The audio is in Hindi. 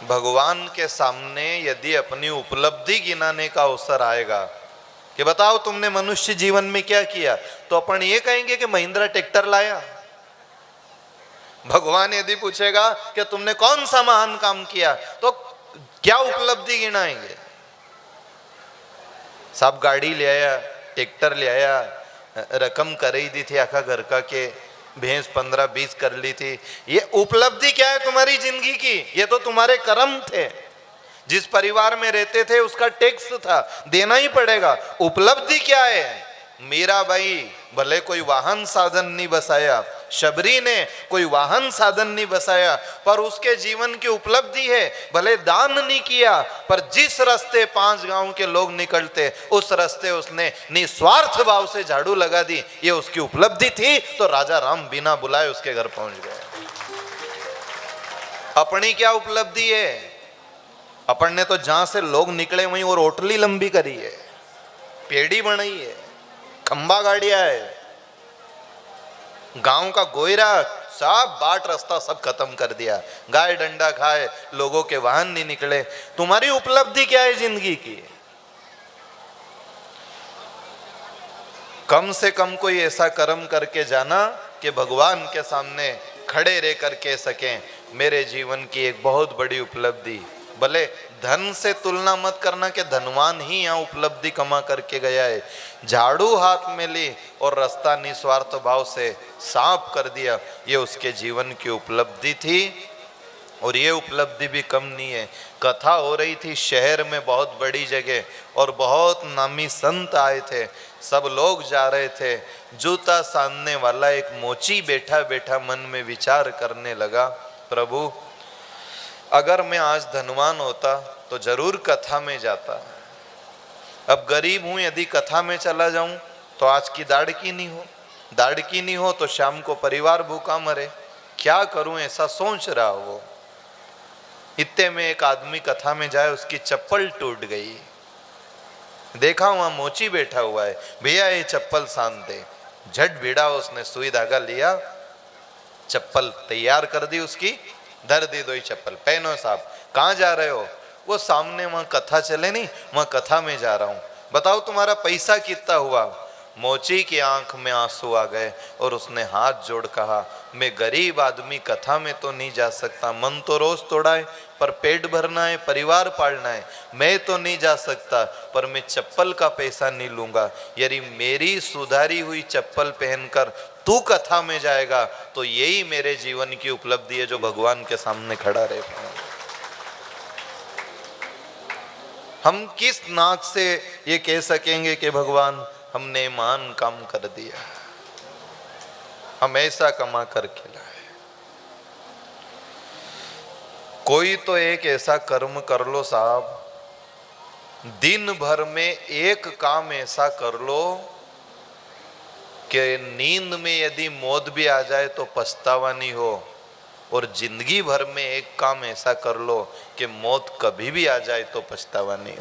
भगवान के सामने यदि अपनी उपलब्धि गिनाने का अवसर आएगा कि बताओ तुमने मनुष्य जीवन में क्या किया, तो अपन ये कहेंगे कि महिंद्रा ट्रैक्टर लाया। भगवान यदि पूछेगा कि तुमने कौन सा महान काम किया, तो क्या उपलब्धि गिनाएंगे? साहब गाड़ी ले आया, ट्रैक्टर ले आया, रकम कर ही दी थी आखा घर का के भैंस 15-20 कर ली थी। ये उपलब्धि क्या है तुम्हारी जिंदगी की? ये तो तुम्हारे कर्म थे। जिस परिवार में रहते थे उसका टैक्स था, देना ही पड़ेगा। उपलब्धि क्या है? मीरा भाई भले कोई वाहन साधन नहीं बसाया, शबरी ने कोई वाहन साधन नहीं बसाया, पर उसके जीवन की उपलब्धि है भले दान नहीं किया, पर जिस रास्ते 5 गांव के लोग निकलते उस रास्ते उसने निस्वार्थ भाव से झाड़ू लगा दी। ये उसकी उपलब्धि थी। तो राजा राम बिना बुलाए उसके घर पहुंच गए। अपनी क्या उपलब्धि है? अपन ने तो जहां से लोग निकले वहीं और होटली लंबी करी है, पेड़ी बनाई है, खंबा गाड़िया है, गांव का गोयरा सब बाट रास्ता सब खत्म कर दिया, गाय डंडा खाए, लोगों के वाहन नहीं निकले। तुम्हारी उपलब्धि क्या है जिंदगी की? कम से कम कोई ऐसा कर्म करके जाना कि भगवान के सामने खड़े रह कर कह सकें मेरे जीवन की एक बहुत बड़ी उपलब्धि। भले धन से तुलना मत करना कि धनवान ही यहाँ उपलब्धि कमा करके गया है। झाड़ू हाथ में ली और रास्ता निस्वार्थ भाव से साफ कर दिया, ये उसके जीवन की उपलब्धि थी। और ये उपलब्धि भी कम नहीं है। कथा हो रही थी शहर में, बहुत बड़ी जगह, और बहुत नामी संत आए थे, सब लोग जा रहे थे। जूता सानने वाला एक मोची बैठा बैठा मन में विचार करने लगा, प्रभु अगर मैं आज धनवान होता तो जरूर कथा में जाता, अब गरीब हूं, यदि कथा में चला जाऊं तो आज की दाड़की नहीं हो, दाड़की नहीं हो तो शाम को परिवार भूखा मरे, क्या करूं ऐसा सोच रहा वो। इतने में एक आदमी कथा में जाए, उसकी चप्पल टूट गई, देखा वहां मोची बैठा हुआ है, भैया ये चप्पल सान दे। झट भिड़ा उसने सुई धागा लिया, चप्पल तैयार कर दी उसकी, धर दी, 2 चप्पल पहनो साहब। कहाँ जा रहे हो? वो सामने वहां कथा चले नहीं, वहां कथा में जा रहा हूं। बताओ तुम्हारा पैसा कितना हुआ? मोची की आंख में आंसू आ गए और उसने हाथ जोड़ कहा, मैं गरीब आदमी कथा में तो नहीं जा सकता, मन तो रोज तोड़ा है पर पेट भरना है, परिवार पालना है, मैं तो नहीं जा सकता, पर मैं चप्पल का पैसा नहीं लूंगा। यदि मेरी सुधारी हुई चप्पल पहनकर तू कथा में जाएगा तो यही मेरे जीवन की उपलब्धि है जो भगवान के सामने खड़ा रहे पाऊंगा। हम किस नाक से ये कह सकेंगे कि भगवान हमने महान काम कर दिया, हम ऐसा कमा कर खिलाए। कोई तो एक ऐसा कर्म कर लो साहब, दिन भर में एक काम ऐसा कर लो कि नींद में यदि मौत भी आ जाए तो पछतावा नहीं हो, और जिंदगी भर में एक काम ऐसा कर लो कि मौत कभी भी आ जाए तो पछतावा नहीं हो।